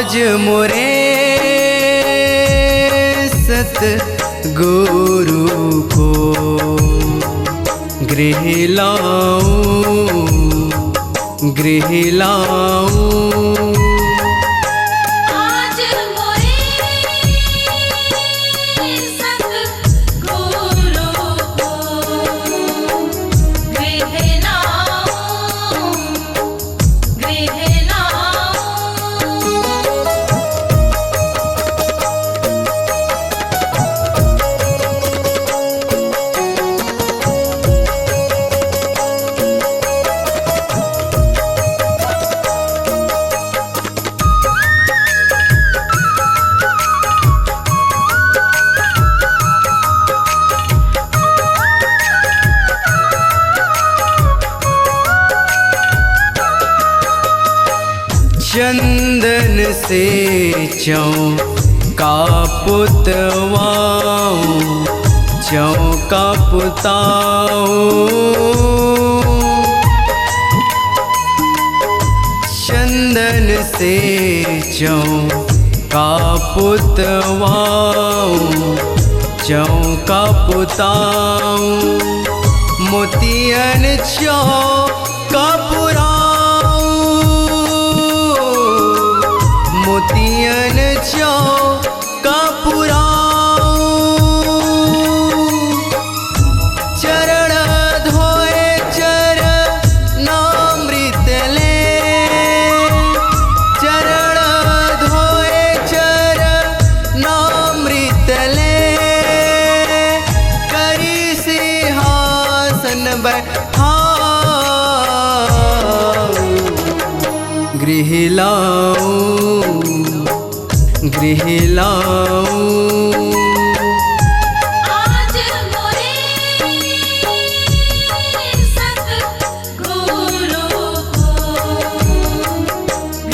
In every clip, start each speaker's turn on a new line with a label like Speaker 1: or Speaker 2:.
Speaker 1: आज मोरे सत गुरु को गृह लाऊं, गृह लाऊं।
Speaker 2: आज मोरे सत गुरु को गृह लाऊं, गृह लाऊं।
Speaker 1: चंदन से चौका पुतवाऊं, चौका पुताऊं। चंदन से चौका पुतवाऊं, चौका पुताऊं। मोतियन चौका मोतियन चौका पुराऊं। चरण धोए चरणामृत ले, चरण धोए चरणामृत ले। करी सिंहासन बैठाऊं, गृह लाऊं, गृह लाऊं।
Speaker 2: आज मोरे सत गुरु को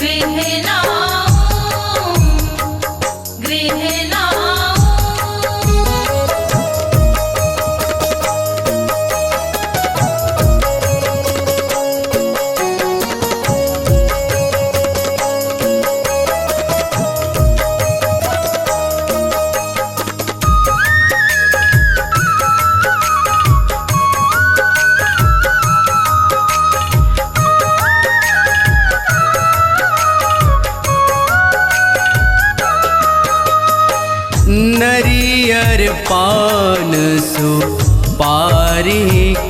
Speaker 2: गृह लाऊं, गृह लाऊं।
Speaker 1: नरियर पान सुपारी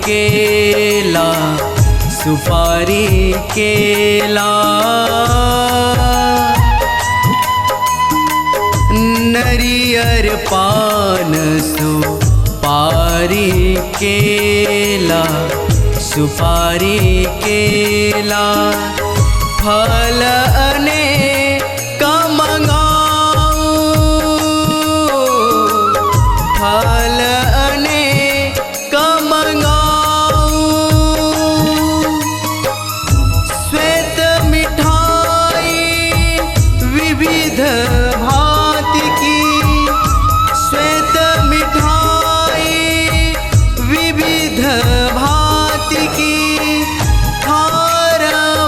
Speaker 1: केला, सुपारी केला। नरियर पान सुपारी केला, सुपारी केला। फल अनेक फल अनेक मंगाऊं। श्वेत मिठाई विविध भांति की, श्वेत मिठाई विविध भांति की। हार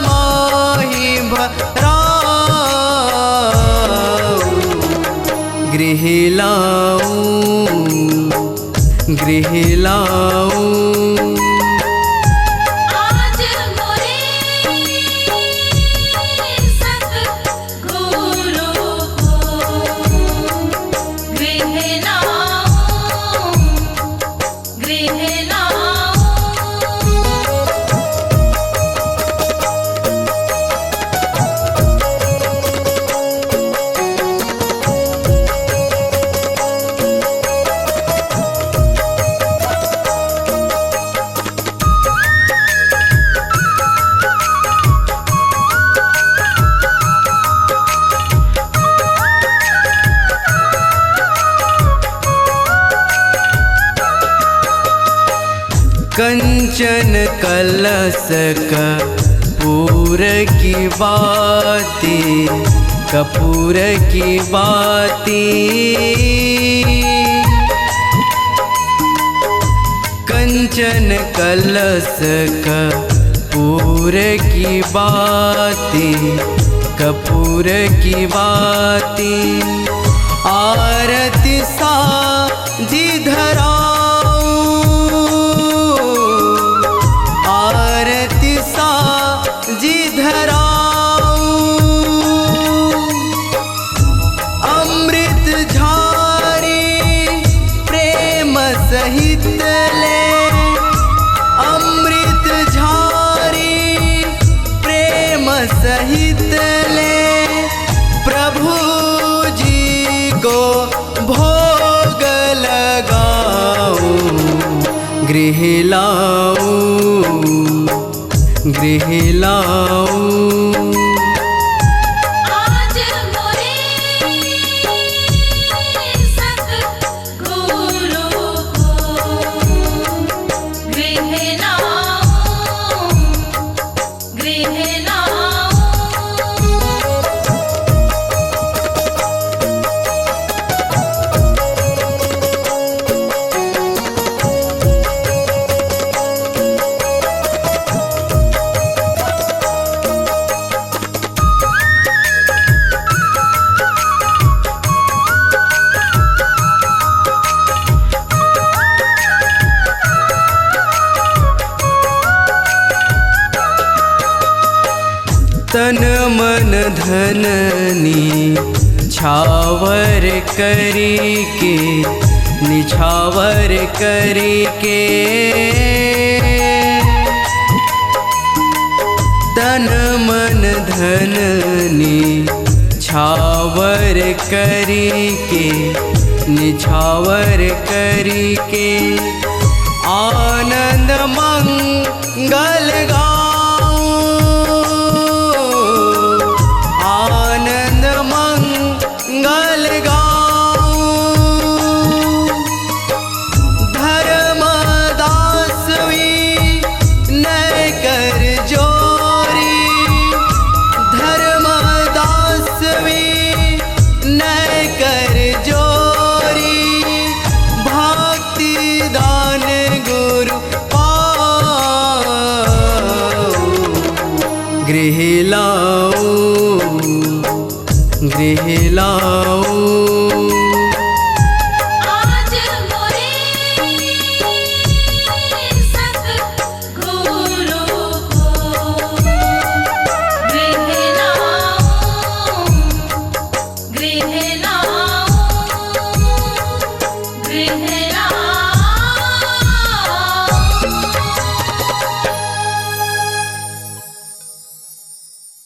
Speaker 1: माही भराऊं, गृह लाऊं, गृह लाऊं।
Speaker 2: आज मोरे सत गुरु को गृह लाऊं, गृह लाऊं।
Speaker 1: कंचन कलश कपूर की बाती, कपूर की बाती। कंचन कलश कपूर की बाती, कपूर की बाती आरती साजी धराऊं आरती साजी धराऊं अमृत झारी प्रेम सहित ले अमृत झारी प्रेम सहित ले प्रभु जी को भोग लगाऊं गृह लाऊं गृह लाऊं
Speaker 2: आज मोरे सतगुरु को गृह लाऊं गृह लाऊं
Speaker 1: तन मन धननी छावर करी के निछावर करी के तन मन धननी छावर करी के निछावर करी के आनंद मंगल गाऊं आनंद मंगल गाऊं धर्मदासवी नय कर जोरी धर्मदासवी नय कर जोरी भक्ति दान गुरु पाऊं गृह लाऊं गृह लाऊं